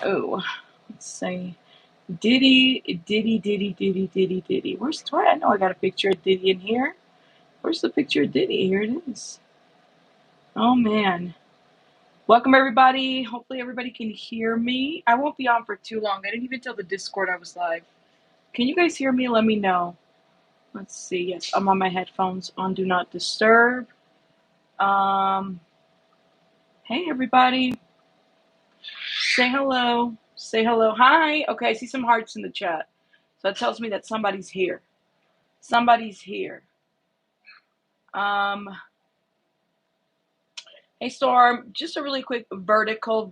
Oh, let's see. Diddy. Where's Tori? I know I got a picture of Diddy in here. Where's the picture of Diddy? Here it is. Oh man. Welcome everybody. Hopefully everybody can hear me. I won't be on for too long. I didn't even tell the Discord I was live. Can you guys hear me? Let me know. Let's see. Yes, I'm on my headphones on Do Not Disturb. Hey everybody. Say hello. Say hello. Hi. Okay, I see some hearts in the chat. So that tells me that somebody's here. Somebody's here. Hey Storm, just a really quick vertical.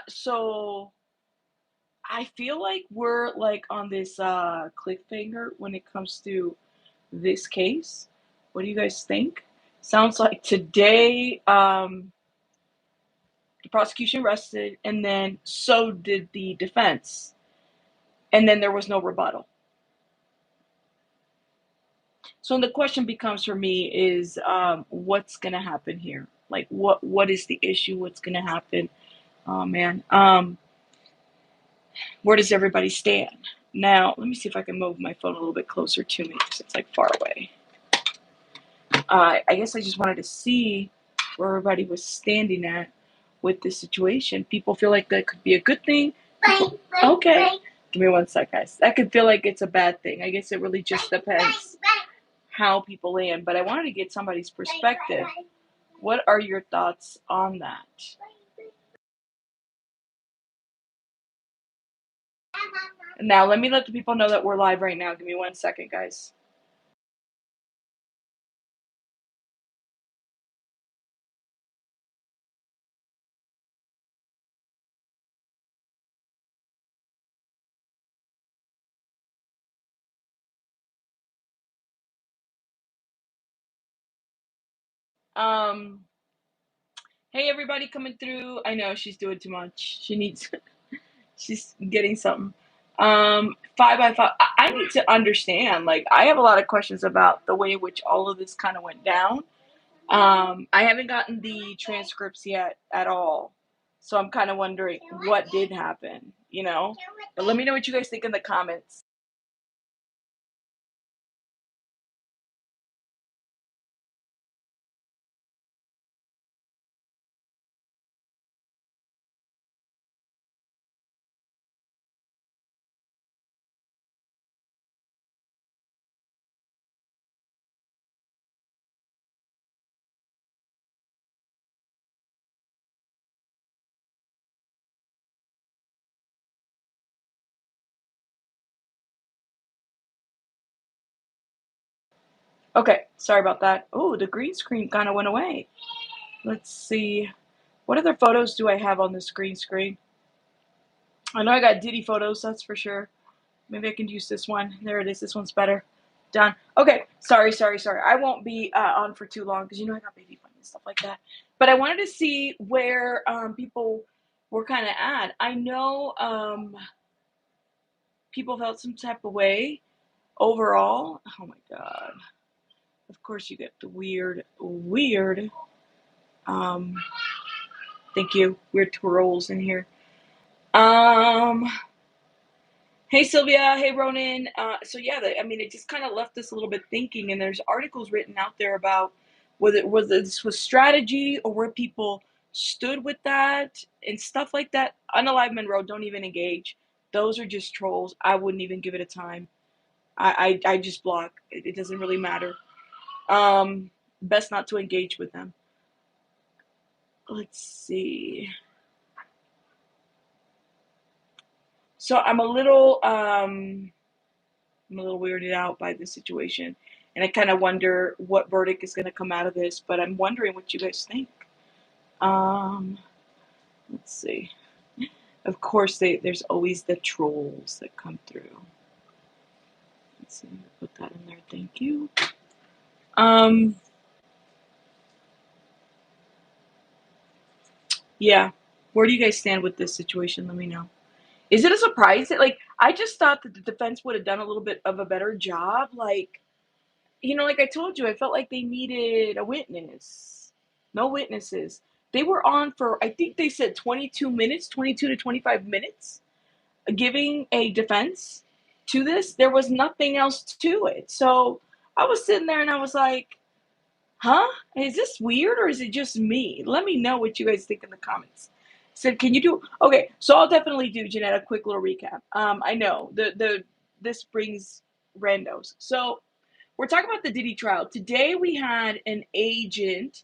So I feel like we're like on this cliffhanger when it comes to this case. What do you guys think? Sounds like today the prosecution rested, and then so did the defense, and then there was no rebuttal. So the question becomes for me is what's gonna happen here? Like what is the issue? What's gonna happen? Oh man. Where does everybody stand? Now, let me see if I can move my phone a little bit closer to me because it's like far away. I guess I just wanted to see where everybody was standing at with this situation. People feel like that could be a good thing. Okay. Give me one sec, guys. That could feel like it's a bad thing. I guess it really just depends how people land. But I wanted to get somebody's perspective. What are your thoughts on that? Now, let me let the people know that we're live right now. Give me 1 second, guys. Hey, everybody coming through. I know she's doing too much. She's getting something. 5x5. I need to understand. Like, I have a lot of questions about the way in which all of this kind of went down. I haven't gotten the transcripts yet at all. So I'm kind of wondering what did happen, you know? But let me know what you guys think in the comments. Okay, sorry about that. Oh, the green screen kind of went away. Let's see. What other photos do I have on this green screen? I know I got Diddy photos, that's for sure. Maybe I can use this one. There it is. This one's better. Done. Okay. Sorry. I won't be on for too long because you know I got baby fun and stuff like that. But I wanted to see where people were kind of at. I know people felt some type of way overall. Oh my god. Of course you get the weird. Thank you. Weird twirls in here. Hey Sylvia, hey Ronan. So yeah, I mean, it just kind of left us a little bit thinking, and there's articles written out there about whether this was strategy or where people stood with that and stuff like that. Unalive Monroe, don't even engage. Those are just trolls. I wouldn't even give it a time. I just block. It doesn't really matter. Best not to engage with them. Let's see. So I'm a little weirded out by this situation, and I kind of wonder what verdict is going to come out of this. But I'm wondering what you guys think. Let's see. Of course, there's always the trolls that come through. Let's see. Put that in there. Thank you. Yeah. Where do you guys stand with this situation? Let me know. Is it a surprise that, like, I just thought that the defense would have done a little bit of a better job, like, you know, like I told you, I felt like they needed a witness. No witnesses. They were on for, I think they said 22 minutes, 22 to 25 minutes, giving a defense to this. There was nothing else to it. So I was sitting there and I was like, huh? Is this weird or is it just me? Let me know what you guys think in the comments. Said, can you do? Okay, so I'll definitely do, Jeanette, a quick little recap. I know this brings randos. So we're talking about the Diddy trial. Today we had an agent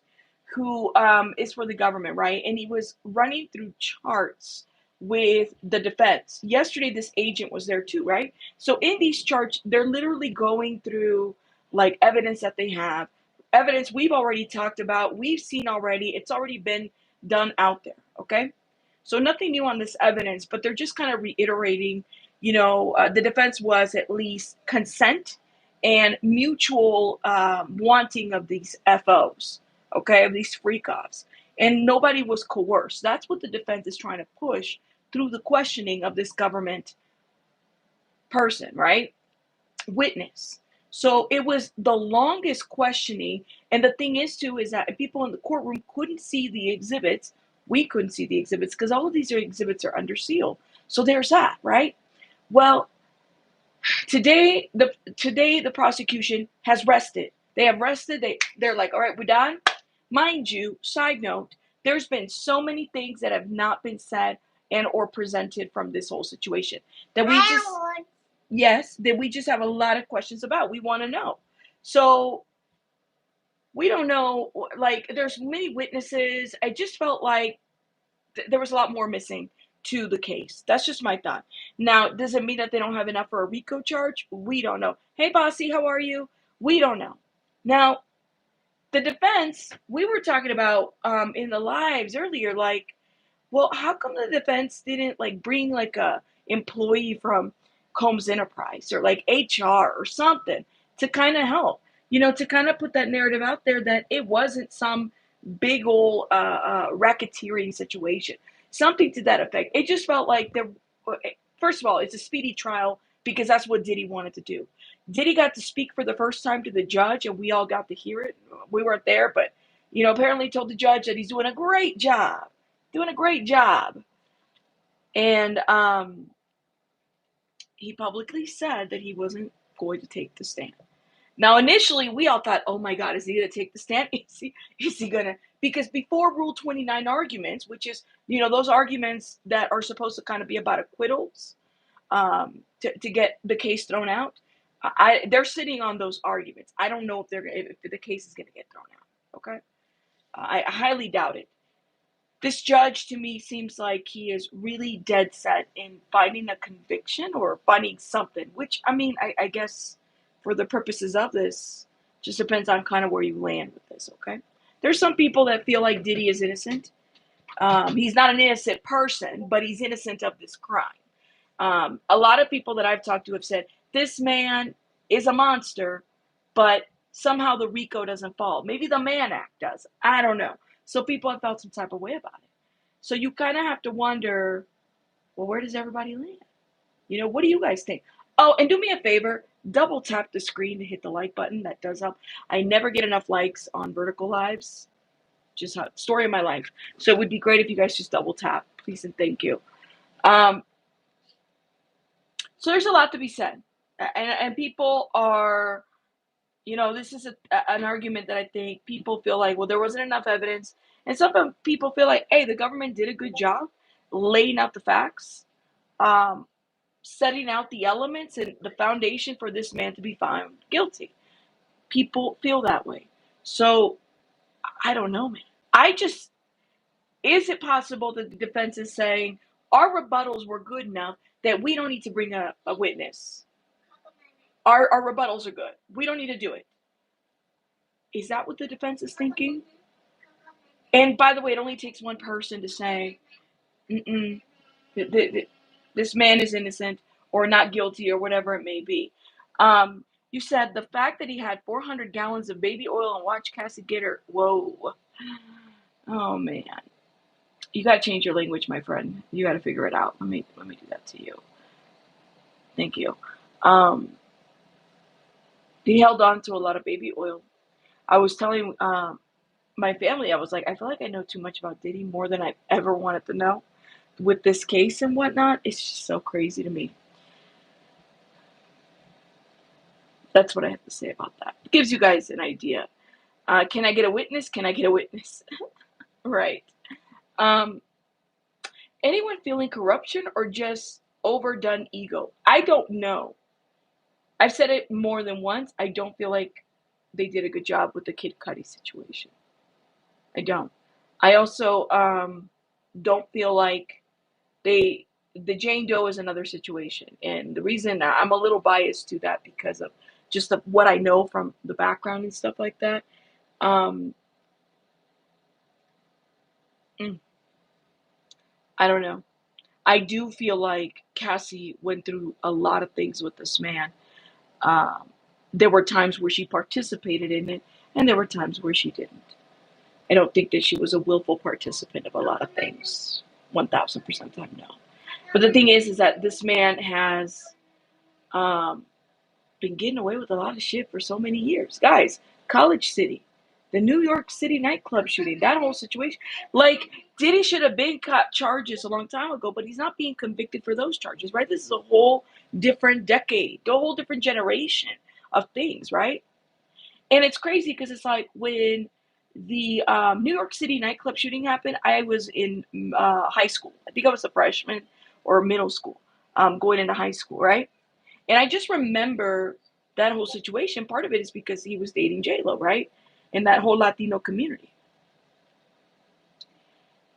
who is for the government, right? And he was running through charts with the defense. Yesterday, this agent was there too, right? So in these charts, they're literally going through like evidence that they have, evidence we've already talked about, we've seen already, it's already been done out there, okay? So nothing new on this evidence, but they're just kind of reiterating, the defense was at least consent and mutual wanting of these FOs, okay, of these freak offs. And nobody was coerced. That's what the defense is trying to push through the questioning of this government person, right? Witness. So it was the longest questioning. And the thing is, too, is that people in the courtroom couldn't see the exhibits. We couldn't see the exhibits because all of these exhibits are under seal. So there's that, right? Well, today the prosecution has rested. They have rested. They're like, all right, we're done. Mind you, side note, there's been so many things that have not been said and or presented from this whole situation that we just have a lot of questions about. We want to know. So we don't know, like there's many witnesses. I just felt like there was a lot more missing to the case. That's just my thought. Now, does it mean that they don't have enough for a RICO charge? We don't know. Hey, Bossy, how are you? We don't know. Now, the defense, we were talking about in the lives earlier, like, well, how come the defense didn't like bring like a employee from Combs Enterprise or like HR or something to kind of help, to kind of put that narrative out there that it wasn't some big old racketeering situation, something to that effect. It just felt like first of all, it's a speedy trial because that's what Diddy wanted to do. Diddy got to speak for the first time to the judge and we all got to hear it. We weren't there, but, apparently told the judge that he's doing a great job. And he publicly said that he wasn't going to take the stand. Now, initially, we all thought, oh my God, is he going to take the stand? Is he going to? Because before Rule 29 arguments, which is, those arguments that are supposed to kind of be about acquittals to get the case thrown out, they're sitting on those arguments. I don't know if the case is going to get thrown out, okay? I highly doubt it. This judge, to me, seems like he is really dead set in finding a conviction or finding something, which, I guess for the purposes of this, just depends on kind of where you land with this, okay? There's some people that feel like Diddy is innocent. He's not an innocent person, but he's innocent of this crime. A lot of people that I've talked to have said, this man is a monster, but somehow the RICO doesn't fall. Maybe the Mann Act does. I don't know. So people have felt some type of way about it. So you kind of have to wonder, well, where does everybody land? What do you guys think? Oh, and do me a favor, double tap the screen to hit the like button. That does help. I never get enough likes on vertical lives. Just a story of my life. So it would be great if you guys just double tap, please and thank you. So there's a lot to be said. And people are, this is an argument that I think people feel like, well, there wasn't enough evidence. And some people feel like, hey, the government did a good job laying out the facts, setting out the elements and the foundation for this man to be found guilty. People feel that way. So I don't know, man. Is it possible that the defense is saying our rebuttals were good enough that we don't need to bring a witness? Our rebuttals are good. We don't need to do it. Is that what the defense is thinking? And by the way, it only takes one person to say, this man is innocent or not guilty or whatever it may be. You said the fact that he had 400 gallons of baby oil and watch Cassie get her. Whoa. Oh, man. You got to change your language, my friend. You got to figure it out. Let me do that to you. Thank you. He held on to a lot of baby oil. I was telling my family, I was like, I feel like I know too much about Diddy, more than I've ever wanted to know with this case and whatnot. It's just so crazy to me. That's what I have to say about that. It gives you guys an idea. Can I get a witness? Can I get a witness? Right. Um, anyone feeling corruption or just overdone ego? I don't know. I've said it more than once. I don't feel like they did a good job with the Kid Cudi situation. I don't. I also don't feel like they the Jane Doe is another situation, and the reason I'm a little biased to that because of just what I know from the background and stuff like that. Um, mm, I don't know. I do feel like Cassie went through a lot of things with this man. Um, there were times where she participated in it, and there were times where she didn't. I don't think that she was a willful participant of a lot of things. 1000% time, no. But the thing is that this man has um, been getting away with a lot of shit for so many years. Guys, College City, the New York City nightclub shooting, that whole situation. Like, Diddy should have been caught charges a long time ago, but he's not being convicted for those charges, right? This is a whole different decade, a whole different generation of things, right? And it's crazy because it's like when the New York City nightclub shooting happened, I was in high school. I think I was a freshman or middle school, going into high school, right? And I just remember that whole situation. Part of it is because he was dating J Lo, right? And that whole Latino community.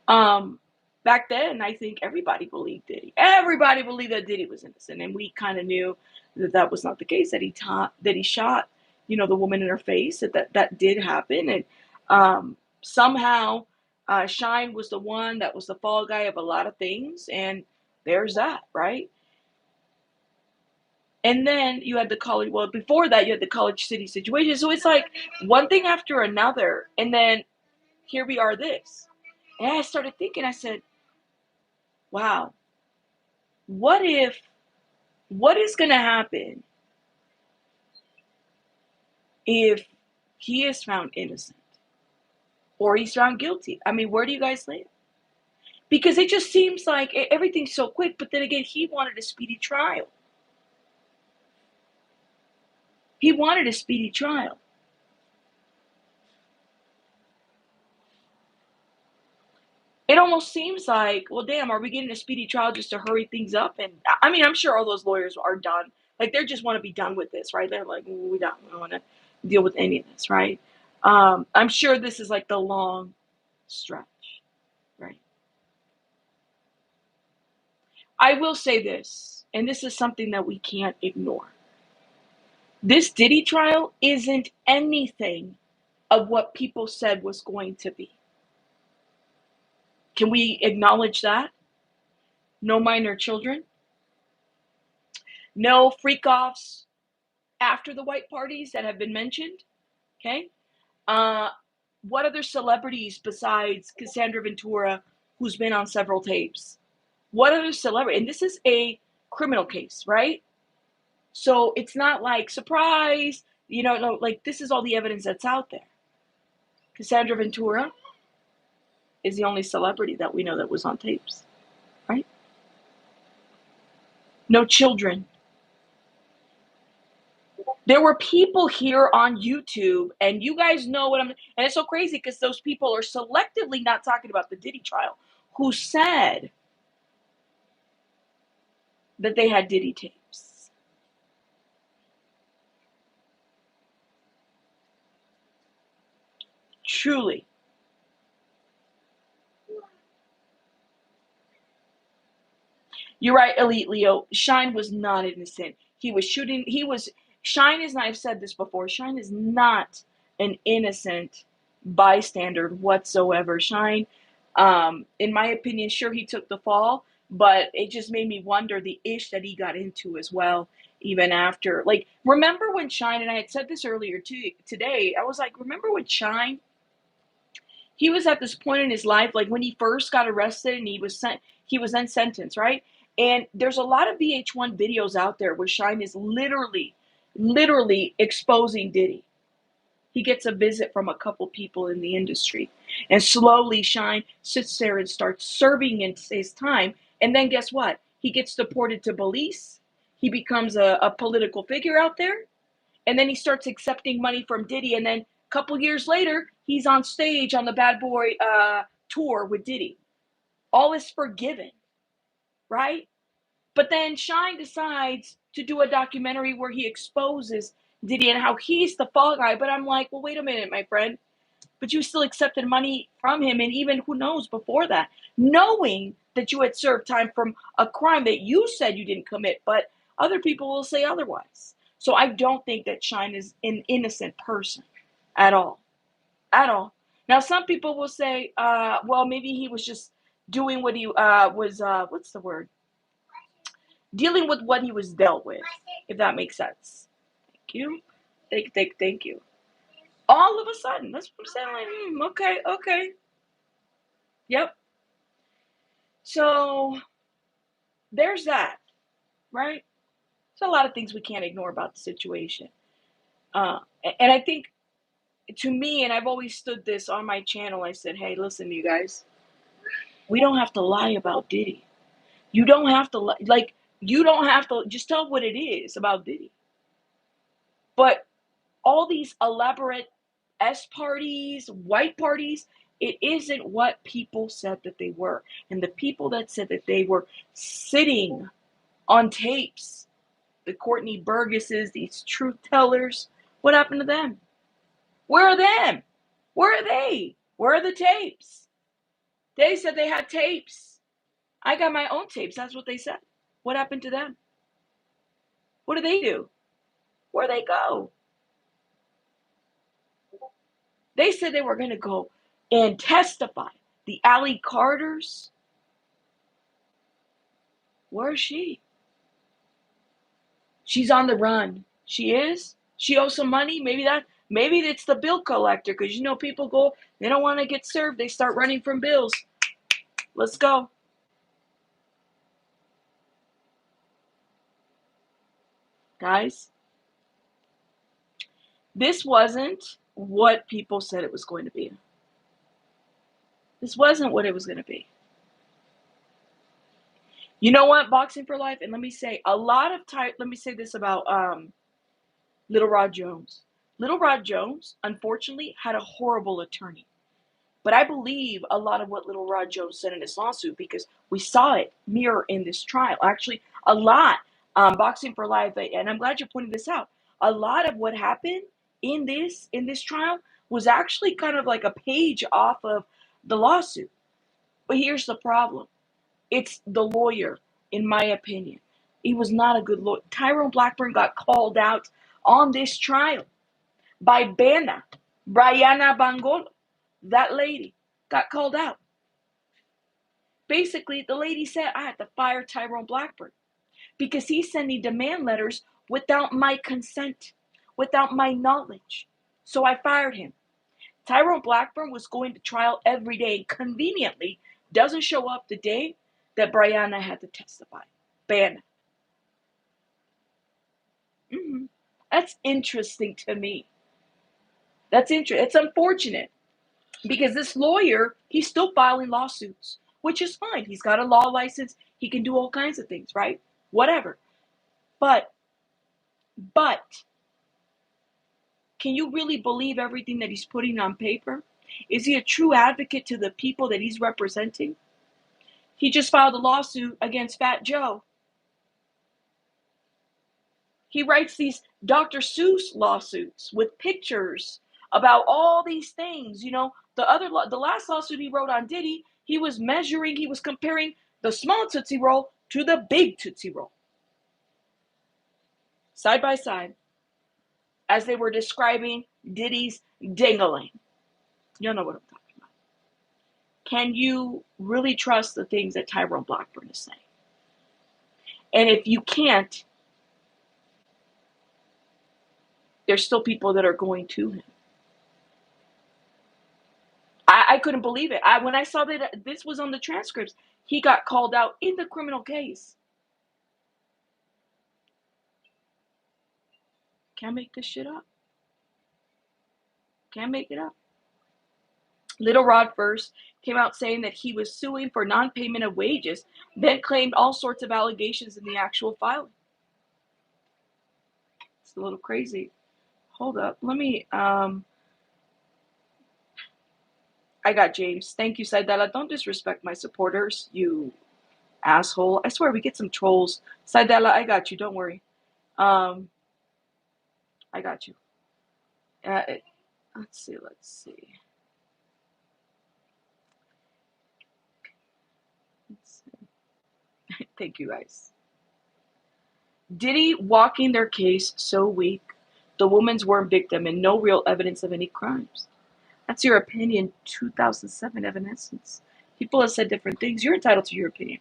Um, back then, I think everybody believed Diddy. Everybody believed that Diddy was innocent, and we kind of knew that that was not the case. That he shot, the woman in her face. That did happen, and somehow, Shine was the one that was the fall guy of a lot of things, and there's that, right? And then you had the college. Well, before that, you had the College City situation. So it's like one thing after another, and then here we are. This, and I started thinking. I said, "Wow, what if? What is going to happen if he is found innocent or he's found guilty? I mean, where do you guys land? Because it just seems like everything's so quick. But then again, he wanted a speedy trial. He wanted a speedy trial. It almost seems like, well, damn, are we getting a speedy trial just to hurry things up? And I mean, I'm sure all those lawyers are done. Like, they just want to be done with this, right? They're like, we don't want to deal with any of this, right? I'm sure this is like the long stretch, right? I will say this, and this is something that we can't ignore. This Diddy trial isn't anything of what people said was going to be. Can we acknowledge that? No minor children, no freak offs after the white parties that have been mentioned. Okay. Uh, what other celebrities besides Cassandra Ventura, who's been on several tapes? What other celebrity? And this is a criminal case, right? So it's not like surprise, no, like this is all the evidence that's out there. Cassandra Ventura is the only celebrity that we know that was on tapes, right? No children. There were people here on YouTube, and you guys know what I'm. And it's so crazy because those people are selectively not talking about the Diddy trial, who said that they had Diddy tapes. Truly. You're right, Elite Leo. Shine was not innocent. He was shooting. Shine is, and I've said this before, Shine is not an innocent bystander whatsoever. Shine, in my opinion, sure, he took the fall, but it just made me wonder the ish that he got into as well, even after. Like, remember when Shine, and I had said this earlier too, today, I was like, remember when Shine, he was at this point in his life, like when he first got arrested and he was then sentenced, right? And there's a lot of VH1 videos out there where Shine is literally exposing Diddy. he gets a visit from a couple people in the industry. And slowly Shine sits there and starts serving in his time. And then guess what? He gets deported to Belize. He becomes a political figure out there. And then he starts accepting money from Diddy. And then a couple years later, he's on stage on the Bad Boy tour with Diddy. All is forgiven, right? But then Shine decides to do a documentary where he exposes Diddy and how he's the fall guy. But I'm like, well, wait a minute, my friend. But you still accepted money from him, and even who knows before that, knowing that you had served time from a crime that you said you didn't commit, but other people will say otherwise. So I don't think that Shine is an innocent person at all. At all. Now, some people will say, well, maybe he was just doing what he was, what's the word? Dealing with what he was dealt with, if that makes sense. Thank you. Thank you. All of a sudden, that's what I'm saying. Like, okay. Yep. So there's that, right? There's a lot of things we can't ignore about the situation. And I think, to me, and I've always stood this on my channel, I said, hey, listen, you guys, we don't have to lie about Diddy. You don't have to, you don't have to just tell what it is about Diddy. But all these elaborate S parties, white parties, it isn't what people said that they were. And the people that said that they were sitting on tapes, the Courtney Burgesses, these truth tellers, what happened to them? Where are them? Where are they? Where are the tapes? They said they had tapes. I got my own tapes. That's what they said. What happened to them? What do they do? Where they go? They said they were going to go and testify. The Allie Carters. Where is she? She's on the run. She is? She owes some money? Maybe it's the bill collector, because you know people go, they don't want to get served. They start running from bills. Let's go. Guys, this wasn't what people said it was going to be. This wasn't what it was going to be. You know what? Boxing for life. And let me say let me say this about Little Rod Jones. Little Rod Jones, unfortunately, had a horrible attorney. But I believe a lot of what Little Rod Jones said in his lawsuit, because we saw it mirror in this trial. Actually, a lot. Boxing for life, and I'm glad you're pointing this out. A lot of what happened in this trial was actually kind of like a page off of the lawsuit. But here's the problem. It's the lawyer, in my opinion. He was not a good lawyer. Tyrone Blackburn got called out on this trial by Brianna Bangolo. That lady got called out. Basically, the lady said, I had to fire Tyrone Blackburn because he's sending demand letters without my consent, without my knowledge. So I fired him. Tyrone Blackburn was going to trial every day. Conveniently, doesn't show up the day that Brianna had to testify. Ban. That's interesting to me. That's interesting. It's unfortunate because this lawyer, he's still filing lawsuits, which is fine. He's got a law license. He can do all kinds of things, right? Whatever. But can you really believe everything that he's putting on paper? Is he a true advocate to the people that he's representing? He just filed a lawsuit against Fat Joe. He writes these Dr. Seuss lawsuits with pictures about all these things. You know, the last lawsuit he wrote on Diddy, he was comparing the small Tootsie Roll to the big Tootsie Roll. Side by side, as they were describing Diddy's dingling. You know what I'm talking about. Can you really trust the things that Tyrone Blackburn is saying? And if you can't, there's still people that are going to him. I couldn't believe it. When I saw that this was on the transcripts, he got called out in the criminal case. Can't make this shit up. Can't make it up. Little Rod first came out saying that he was suing for non-payment of wages, then claimed all sorts of allegations in the actual filing. It's a little crazy. Hold up. Let me, I got James. Thank you, Saidala. Don't disrespect my supporters, you asshole. I swear we get some trolls. Saidala, I got you. Don't worry. I got you. Uh, let's see. Let's see. Thank you, guys. Diddy walking their case so weak. The woman's weren't victim and no real evidence of any crimes. That's your opinion, 2007 Evanescence. People have said different things. You're entitled to your opinion.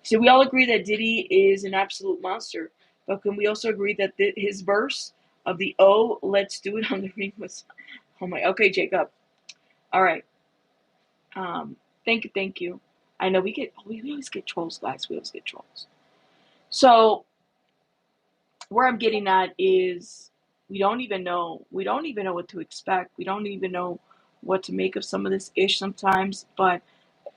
So we all agree that Diddy is an absolute monster, but can we also agree that his verse of the "Oh, let's do it" on the ring was, oh my, okay, Jacob. All right. Thank you. I know we always get trolls, guys. We always get trolls. So where I'm getting at is we don't even know what to expect. We don't even know what to make of some of this ish sometimes, but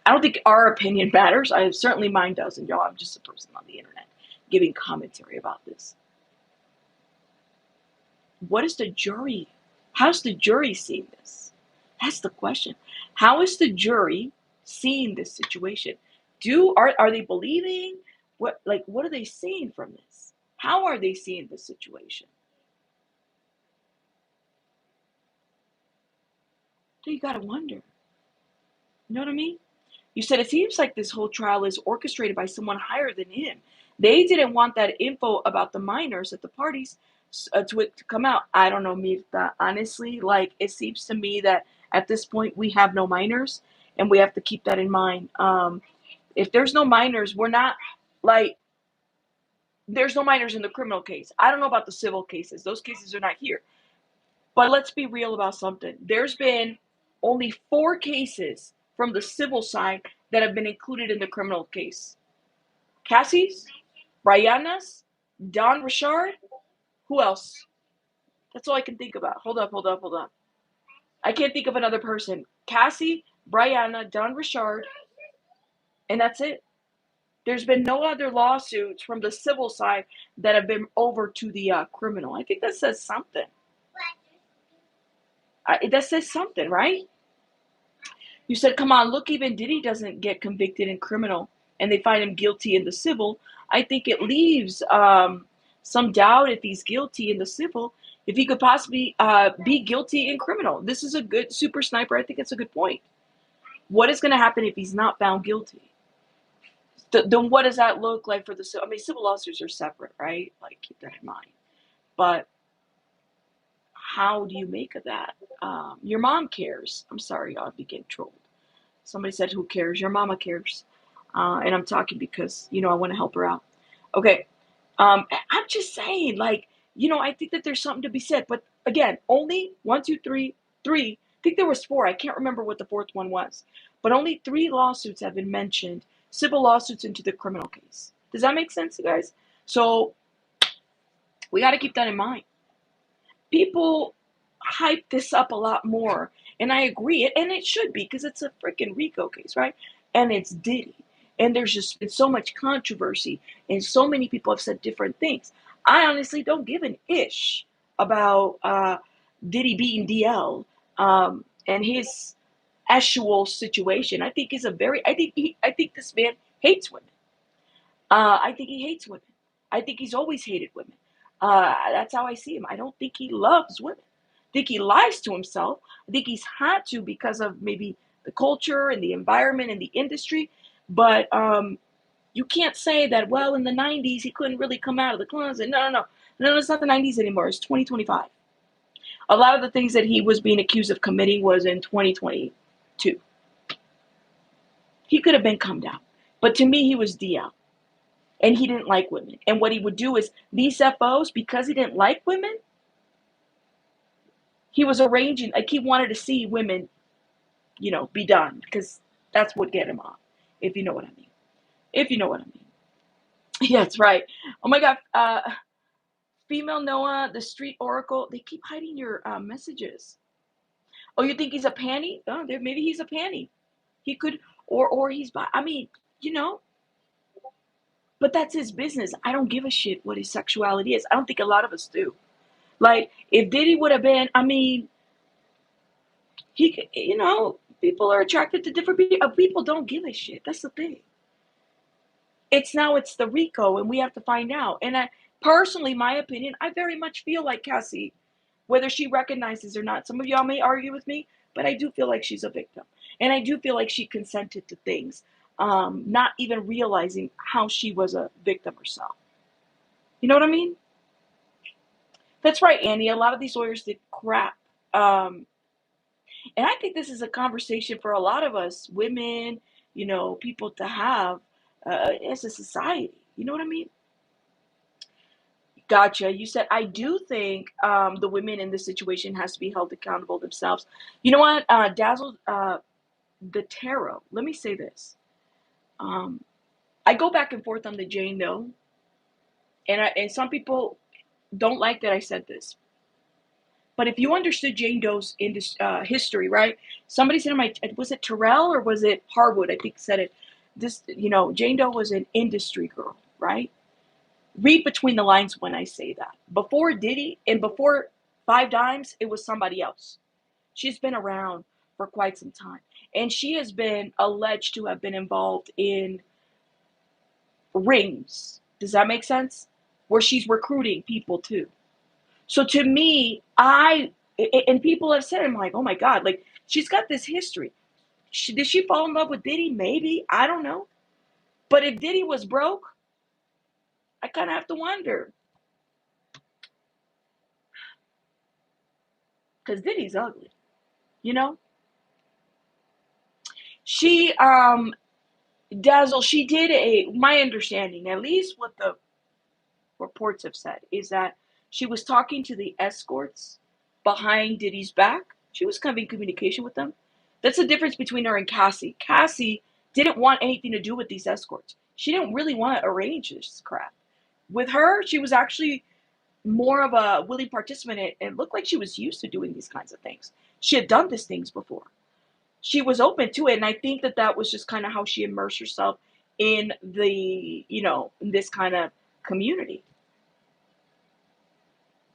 I don't think our opinion matters. Certainly mine doesn't, y'all. I'm just a person on the internet giving commentary about this. What is the jury? How's the jury seeing this? That's the question. How is the jury seeing this situation? Are they believing? What are they seeing from this? How are they seeing the situation? So you gotta wonder. You know what I mean? You said it seems like this whole trial is orchestrated by someone higher than him. They didn't want that info about the minors at the parties to come out. I don't know, Mirta. Honestly, like it seems to me that at this point we have no minors, and we have to keep that in mind. If there's no minors, we're not like there's no minors in the criminal case. I don't know about the civil cases; those cases are not here. But let's be real about something. There's been only 4 cases from the civil side that have been included in the criminal case. Cassie's, Brianna's, Don Richard. Who else? That's all I can think about. Hold up. I can't think of another person. Cassie, Brianna, Don Richard, and that's it. There's been no other lawsuits from the civil side that have been over to the criminal. I think that says something. That says something, right? You said, come on, look, even Diddy doesn't get convicted in criminal and they find him guilty in the civil. I think it leaves some doubt if he's guilty in the civil, if he could possibly be guilty in criminal. This is a good super sniper. I think it's a good point. What is going to happen if he's not found guilty? Then what does that look like for the civil? I mean, civil lawsuits are separate, right? Like, keep that in mind. But how do you make of that? Your mom cares. I'm sorry, I'll be getting trolled. Somebody said, who cares? Your mama cares. And I'm talking because, I want to help her out. Okay. I'm just saying, like, I think that there's something to be said. But again, only 1, 2, 3. I think there was 4. I can't remember what the 4th one was. But only 3 lawsuits have been mentioned, civil lawsuits into the criminal case. Does that make sense, you guys? So we got to keep that in mind. People hype this up a lot more. And I agree. And it should be because it's a freaking RICO case, right? And it's Diddy. And there's just been so much controversy. And so many people have said different things. I honestly don't give an ish about Diddy beating DL and his actual situation. I think I think this man hates women. I think he hates women. I think he's always hated women. That's how I see him. I don't think he loves women. I think he lies to himself. I think he's had to because of maybe the culture and the environment and the industry. But you can't say that, well, in the 90s, he couldn't really come out of the closet. No, it's not the 90s anymore. It's 2025. A lot of the things that he was being accused of committing was in 2022. He could have been come down. But to me, he was DL. And he didn't like women. And what he would do is these FOs, because he didn't like women, he was arranging, like he wanted to see women, be done because that's what get him off, if you know what I mean. Yeah, that's right. Oh my God. Female Noah, the street oracle, they keep hiding your messages. Oh, you think he's a panty? Oh, maybe he's a panty. He could, or he's I mean, you know, but that's his business. I don't give a shit what his sexuality is. I don't think a lot of us do. Like, if Diddy would have been, I mean, he could, people are attracted to different people. People don't give a shit. That's the thing. It's the Rico, and we have to find out. And I personally, my opinion, I very much feel like Cassie, whether she recognizes or not. Some of y'all may argue with me, but I do feel like she's a victim, and I do feel like she consented to things, not even realizing how she was a victim herself. You know what I mean? That's right, Annie. A lot of these lawyers did crap. Um, and I think this is a conversation for a lot of us, women, people to have as a society. You know what I mean? Gotcha. You said, I do think the women in this situation has to be held accountable themselves. You know what? Dazzle, the tarot. Let me say this. Um, I go back and forth on the Jane Doe, and some people don't like that I said this. But if you understood Jane Doe's history, right? Somebody said, was it Terrell or was it Harwood? I think said it. Jane Doe was an industry girl, right? Read between the lines when I say that. Before Diddy and before Five Dimes, it was somebody else. She's been around for quite some time. And she has been alleged to have been involved in rings. Does that make sense? Where she's recruiting people too. So to me, and people have said, I'm like, oh my God, like she's got this history. Did she fall in love with Diddy? Maybe. I don't know. But if Diddy was broke, I kind of have to wonder. Because Diddy's ugly, you know? She, Dazzle, she did my understanding, at least what the reports have said, is that she was talking to the escorts behind Diddy's back. She was kind of in communication with them. That's the difference between her and Cassie. Cassie didn't want anything to do with these escorts. She didn't really want to arrange this crap. With her, she was actually more of a willing participant. It looked like she was used to doing these kinds of things. She had done these things before. She was open to it, and I think that was just kind of how she immersed herself in in this kind of community.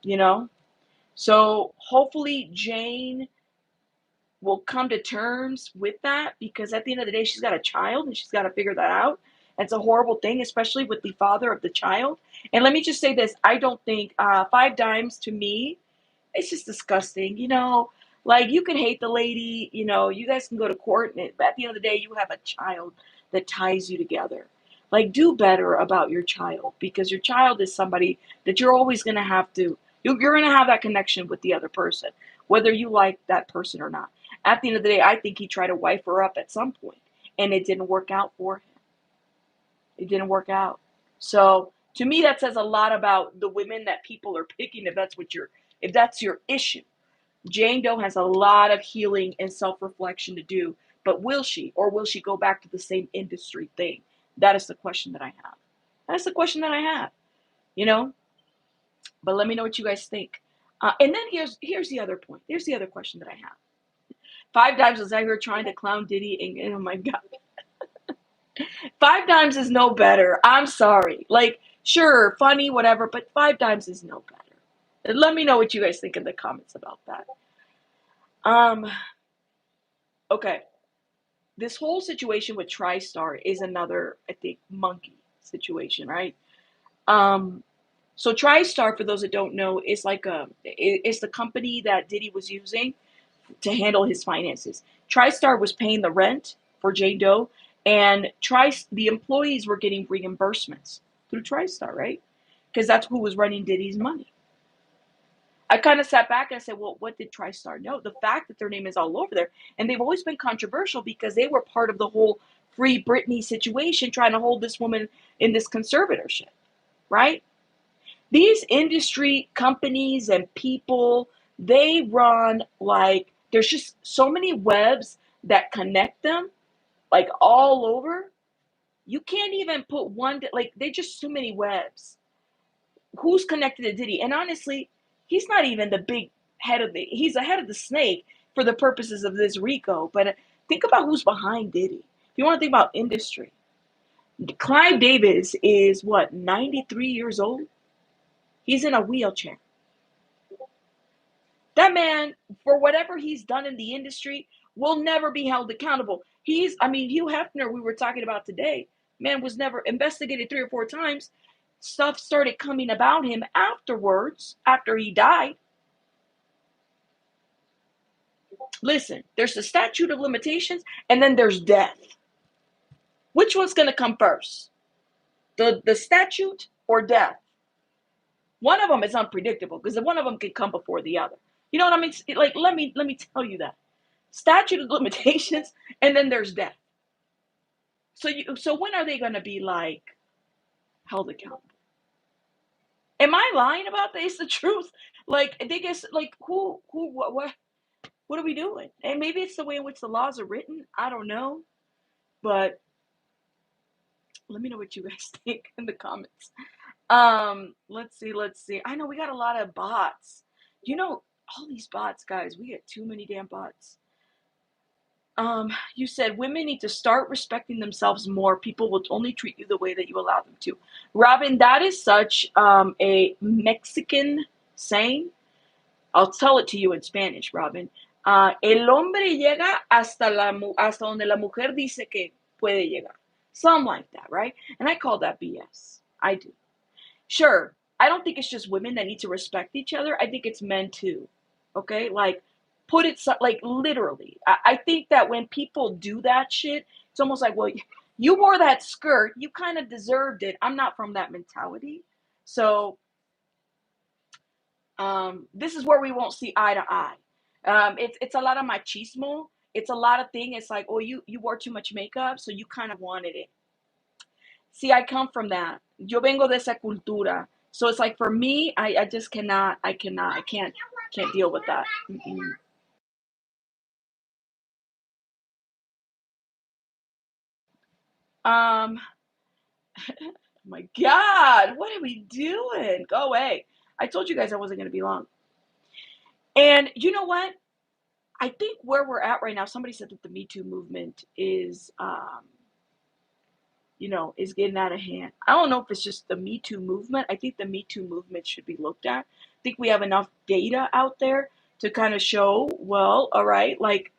you know? So hopefully Jane will come to terms with that, because at the end of the day, she's got a child and she's got to figure that out. It's a horrible thing, especially with the father of the child. And let me just say this. I don't think Five Dimes, to me, it's just disgusting. Like, you can hate the lady, you guys can go to court, but at the end of the day, you have a child that ties you together. Like, do better about your child, because your child is somebody that you're always going to have to, you're going to have that connection with the other person, whether you like that person or not. At the end of the day, I think he tried to wife her up at some point, and it didn't work out for him. It didn't work out. So to me, that says a lot about the women that people are picking, if that's your issue. Jane Doe has a lot of healing and self-reflection to do, but will she, or will she go back to the same industry thing? That is the question that I have. That's the question that I have, you know? But let me know what you guys think. And then here's the other point. Here's the other question that I have. Five Dimes was out here trying to clown Diddy, and oh my God. Five Dimes is no better. I'm sorry. Like, sure, funny, whatever, but Five Dimes is no better. And let me know what you guys think in the comments about that. Um, okay. This whole situation with TriStar is another, I think, monkey situation, right? Um, so TriStar, for those that don't know, is it's the company that Diddy was using to handle his finances. TriStar was paying the rent for Jane Doe, and the employees were getting reimbursements through TriStar, right? Because that's who was running Diddy's money. I kind of sat back and I said, well, what did TriStar know? The fact that their name is all over there, and they've always been controversial because they were part of the whole Free Britney situation, trying to hold this woman in this conservatorship, right? These industry companies and people, they run like, there's just so many webs that connect them, like all over. You can't even put one, like, they just too many webs. Who's connected to Diddy? And honestly, he's not even the big head of he's the head of the snake, for the purposes of this RICO. But think about who's behind Diddy. If you want to think about industry, Clive Davis is what, 93 years old? He's in a wheelchair. That man, for whatever he's done in the industry, will never be held accountable. Hugh Hefner, we were talking about today, man was never investigated 3 or 4 times. Stuff started coming about him afterwards, after he died. Listen, there's the statute of limitations, and then there's death. Which one's going to come first? The statute or death? One of them is unpredictable because one of them can come before the other. You know what I mean? Like, let me tell you that. Statute of limitations, and then there's death. So when are they going to be like held accountable? Am I lying about this? It's the truth. Like, they guess, like, what are we doing? And maybe it's the way in which the laws are written. I don't know. But let me know what you guys think in the comments. Let's see. I know we got a lot of bots. You know, all these bots, guys, we get too many damn bots. You said women need to start respecting themselves more. People will only treat you the way that you allow them to. Robin, that is such a Mexican saying. I'll tell it to you in Spanish, Robin. El hombre llega hasta donde la mujer dice que puede llegar. Something like that, right? And I call that BS. I do. Sure, I don't think it's just women that need to respect each other. I think it's men too. Okay? Like, put it like literally. I think that when people do that shit, it's almost like, well, you wore that skirt, you kind of deserved it. I'm not from that mentality. So this is where we won't see eye to eye. It's a lot of machismo. It's a lot of things. It's like, oh, you wore too much makeup, so you kind of wanted it. See, I come from that. Yo vengo de esa cultura. So it's like, for me, I just cannot, I can't deal with that. Mm-mm. Um, oh my God, what are we doing? Go away. I told you guys I wasn't going to be long. And you know what? I think where we're at right now, somebody said that the Me Too movement is, is getting out of hand. I don't know if it's just the Me Too movement. I think the Me Too movement should be looked at. I think we have enough data out there to kind of show, well, all right, like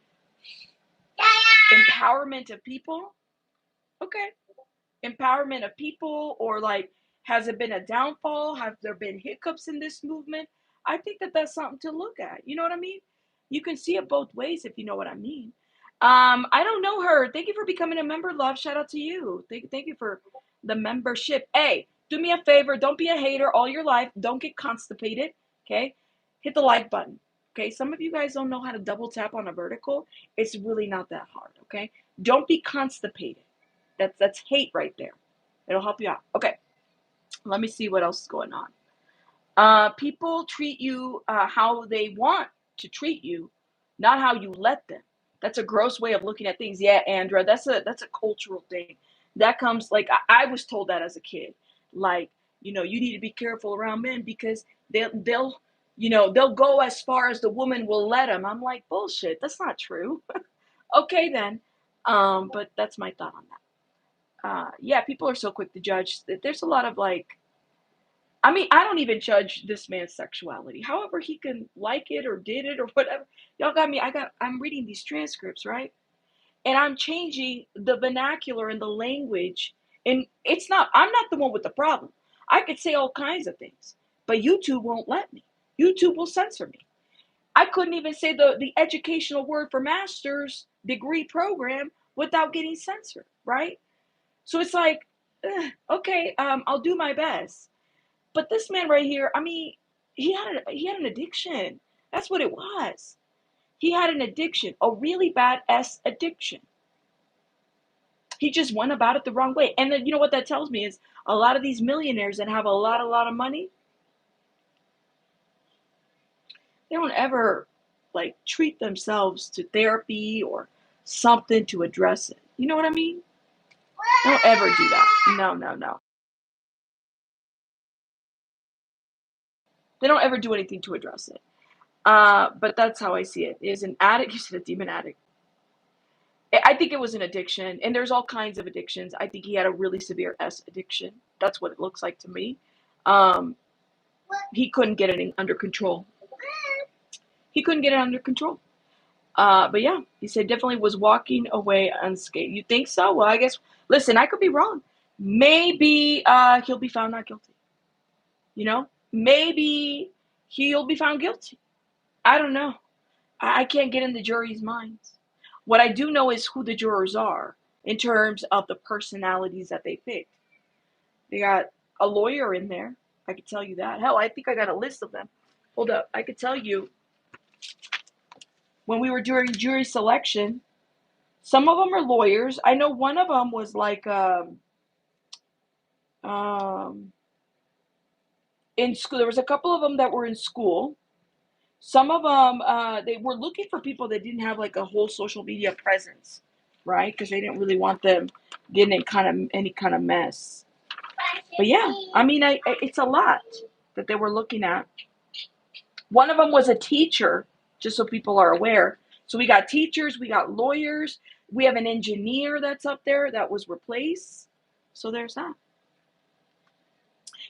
empowerment of people. Okay. Empowerment of people, or like, has it been a downfall? Have there been hiccups in this movement? I think that that's something to look at. You know what I mean? You can see it both ways, if you know what I mean. I don't know her. Thank you for becoming a member, love. Shout out to you. Thank you for the membership. Hey, do me a favor. Don't be a hater all your life. Don't get constipated. Okay? Hit the like button. Okay? Some of you guys don't know how to double tap on a vertical. It's really not that hard. Okay? Don't be constipated. That's hate right there. It'll help you out. Okay. Let me see what else is going on. People treat you how they want to treat you, not how you let them. That's a gross way of looking at things. Yeah, Andra, that's a cultural thing. That comes, like, I was told that as a kid. Like, you need to be careful around men because they'll go as far as the woman will let them. I'm like, bullshit. That's not true. Okay then. But that's my thought on that. Yeah, people are so quick to judge. There's a lot of like, I don't even judge this man's sexuality. However, he can like it or did it or whatever. Y'all got me. I'm reading these transcripts, right? And I'm changing the vernacular and the language. And I'm not the one with the problem. I could say all kinds of things, but YouTube won't let me. YouTube will censor me. I couldn't even say the educational word for master's degree program without getting censored, right? So it's like, okay, I'll do my best. But this man right here, he had an addiction. That's what it was. He had an addiction, a really bad addiction. He just went about it the wrong way. And then, you know what that tells me is a lot of these millionaires that have a lot of money, they don't ever like treat themselves to therapy or something to address it. You know what I mean? They don't ever do that. No. They don't ever do anything to address it. But that's how I see it. Is an addict. You said a demon addict. I think it was an addiction, and there's all kinds of addictions. I think he had a really severe S addiction. That's what it looks like to me. Um, he couldn't get it under control. He couldn't get it under control. But yeah, he said definitely was walking away unscathed. You think so? Well, I guess. Listen, I could be wrong. Maybe he'll be found not guilty. You know, maybe he'll be found guilty. I don't know. I can't get in the jury's minds. What I do know is who the jurors are in terms of the personalities that they picked. They got a lawyer in there. I could tell you that. Hell, I think I got a list of them. Hold up. I could tell you when we were doing jury selection, some of them are lawyers. I know one of them was like in school. There was a couple of them that were in school. Some of them, they were looking for people that didn't have like a whole social media presence, right? Because they didn't really want them getting in any kind of mess. But yeah, I mean, it's a lot that they were looking at. One of them was a teacher, just so people are aware. So we got teachers, we got lawyers, we have an engineer that's up there that was replaced. So there's that.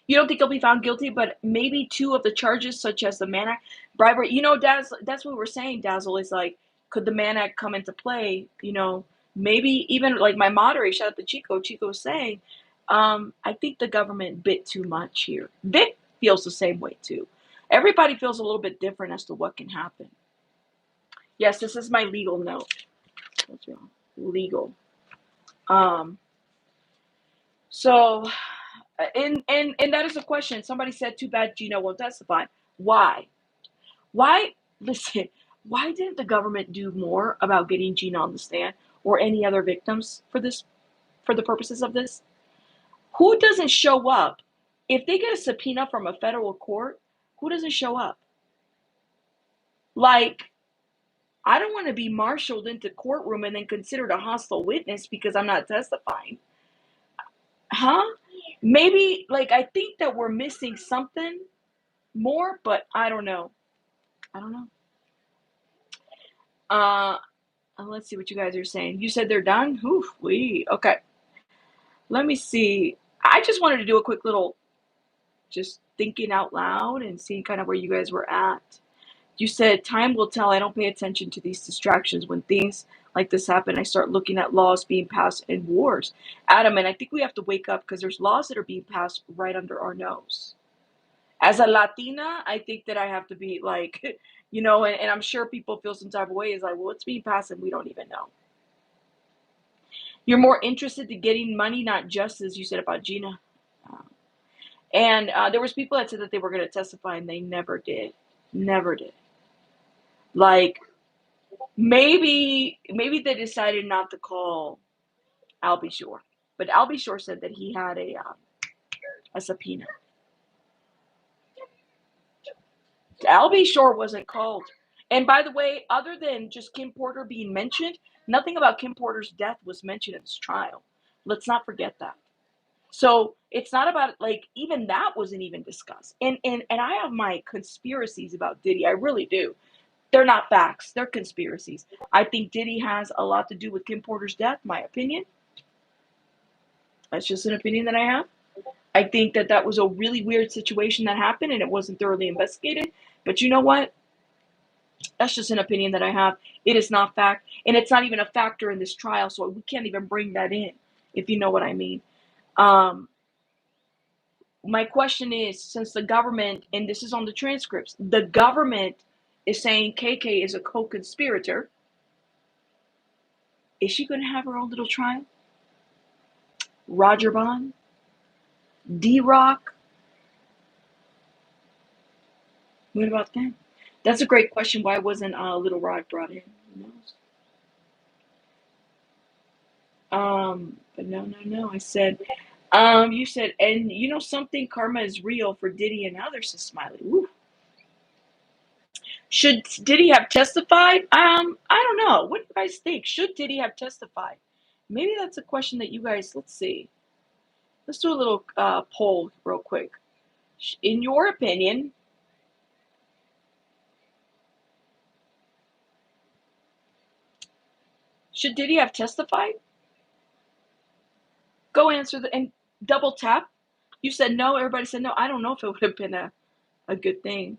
You don't think he'll be found guilty, but maybe two of the charges, such as the Mann Act, bribery. You know, that's what we're saying, Dazzle, is like, could the Mann Act come into play? You know, maybe even like my moderator, shout out to Chico. Chico was saying, I think the government bit too much here. Vic feels the same way too. Everybody feels a little bit different as to what can happen. Yes, this is my legal note. What's wrong? Legal. So and that is a question. Somebody said, too bad Gino won't testify. Why? Listen, why didn't the government do more about getting Gino on the stand or any other victims for the purposes of this? Who doesn't show up? If they get a subpoena from a federal court, who doesn't show up? Like, I don't want to be marshaled into courtroom and then considered a hostile witness because I'm not testifying. Huh? Maybe, like, I think that we're missing something more, but I don't know. Let's see what you guys are saying. You said they're done? Oof, okay. Let me see. I just wanted to do a quick little just thinking out loud and seeing kind of where you guys were at. You said time will tell. I don't pay attention to these distractions. When things like this happen, I start looking at laws being passed and wars. Adam, and I think we have to wake up because there's laws that are being passed right under our nose. As a Latina, I think that I have to be like, you know, and I'm sure people feel some type of way. Is like, well, it's being passed and we don't even know. You're more interested in getting money, not justice, you said about Gina. And there was people that said that they were going to testify and they never did. Never did. Like, maybe they decided not to call Albie Shore. But Albie Shore said that he had a subpoena. Albie Shore wasn't called. And by the way, other than just Kim Porter being mentioned, nothing about Kim Porter's death was mentioned in this trial. Let's not forget that. So it's not about, like, even that wasn't even discussed. And I have my conspiracies about Diddy. I really do. They're not facts. They're conspiracies. I think Diddy has a lot to do with Kim Porter's death, my opinion. That's just an opinion that I have. I think that was a really weird situation that happened and it wasn't thoroughly investigated. But you know what? That's just an opinion that I have. It is not fact. And it's not even a factor in this trial. So we can't even bring that in, if you know what I mean. My question is, since the government, and this is on the transcripts, the government is saying KK is a co-conspirator, is she going to have her own little trial? Roger Bond? D-Rock? What about them? That's a great question. Why wasn't Little Rock brought in? Who knows? But no. I said, you said, and you know something, karma is real for Diddy and others, says Smiley. Woo. Should Diddy have testified? I don't know. What do you guys think? Should Diddy have testified? Maybe that's a question that you guys, let's see. Let's do a little poll real quick. In your opinion, Should Diddy have testified? Go answer and double tap. You said no. Everybody said no. I don't know if it would have been a good thing.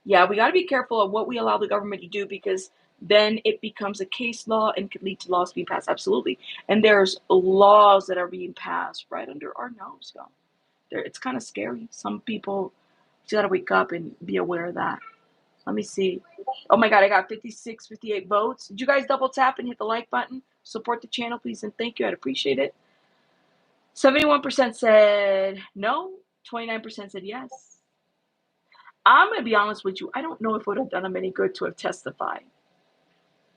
Yeah, we got to be careful of what we allow the government to do, because then it becomes a case law and could lead to laws being passed. Absolutely. And there's laws that are being passed right under our nose, though. It's kind of scary. Some people, you got to wake up and be aware of that. Let me see. Oh my God, I got 56, 58 votes. Did you guys double tap and hit the like button? Support the channel, please, and thank you. I'd appreciate it. 71% said no. 29% said yes. I'm going to be honest with you. I don't know if it would have done him any good to have testified.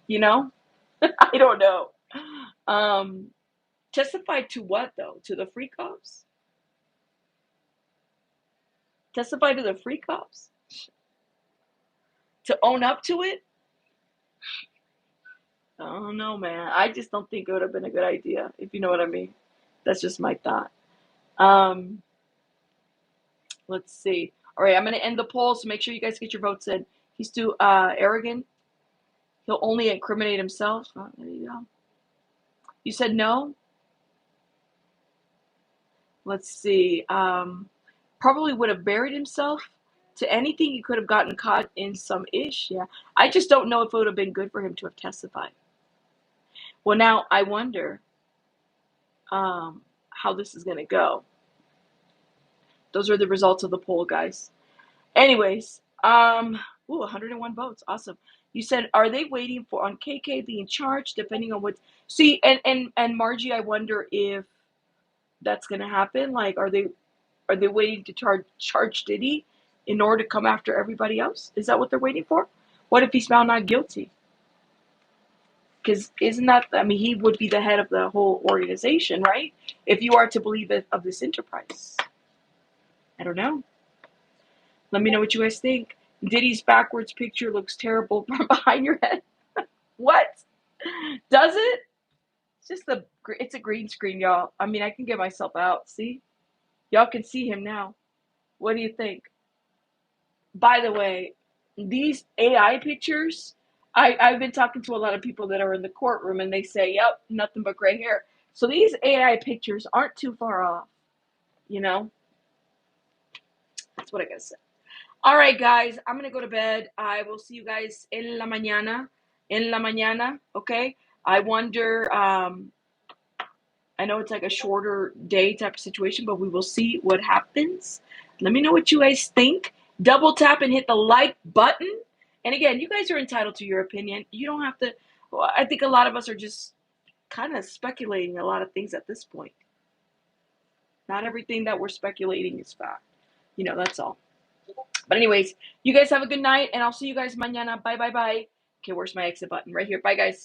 You know? I don't know. Testified to what, though? To the free cops? Testify to the free cops? To own up to it? I don't know, man. I just don't think it would have been a good idea, if you know what I mean. That's just my thought. Let's see. All right, I'm going to end the poll, so make sure you guys get your votes in. He's too arrogant. He'll only incriminate himself. Oh, there you go. You said no? Let's see. Probably would have buried himself. To anything, he could have gotten caught in some ish. Yeah. I just don't know if it would have been good for him to have testified. Well, now I wonder how this is going to go. Those are the results of the poll, guys. Anyways, 101 votes. Awesome. You said, are they waiting for on KK being charged, depending on what? See, and Margie, I wonder if that's going to happen. Like, are they waiting to charge Diddy in order to come after everybody else? Is that what they're waiting for? What if he's found not guilty? Because isn't that, I mean, he would be the head of the whole organization, right? If you are to believe it of this enterprise. I don't know. Let me know what you guys think. Diddy's backwards picture looks terrible from behind your head. What? Does it? It's a green screen, y'all. I mean, I can get myself out. See? Y'all can see him now. What do you think? By the way, these AI pictures, I've been talking to a lot of people that are in the courtroom, and they say, yep, nothing but gray hair. So these AI pictures aren't too far off, you know? That's what I gotta say. All right, guys, I'm going to go to bed. I will see you guys en la mañana. En la mañana, okay? I wonder, I know it's like a shorter day type of situation, but we will see what happens. Let me know what you guys think. Double tap and hit the like button. And again, you guys are entitled to your opinion. You don't have to. Well, I think a lot of us are just kind of speculating a lot of things at this point. Not everything that we're speculating is fact. You know, that's all. But anyways, you guys have a good night, and I'll see you guys mañana. Bye, bye, bye. Okay, where's my exit button? Right here. Bye, guys.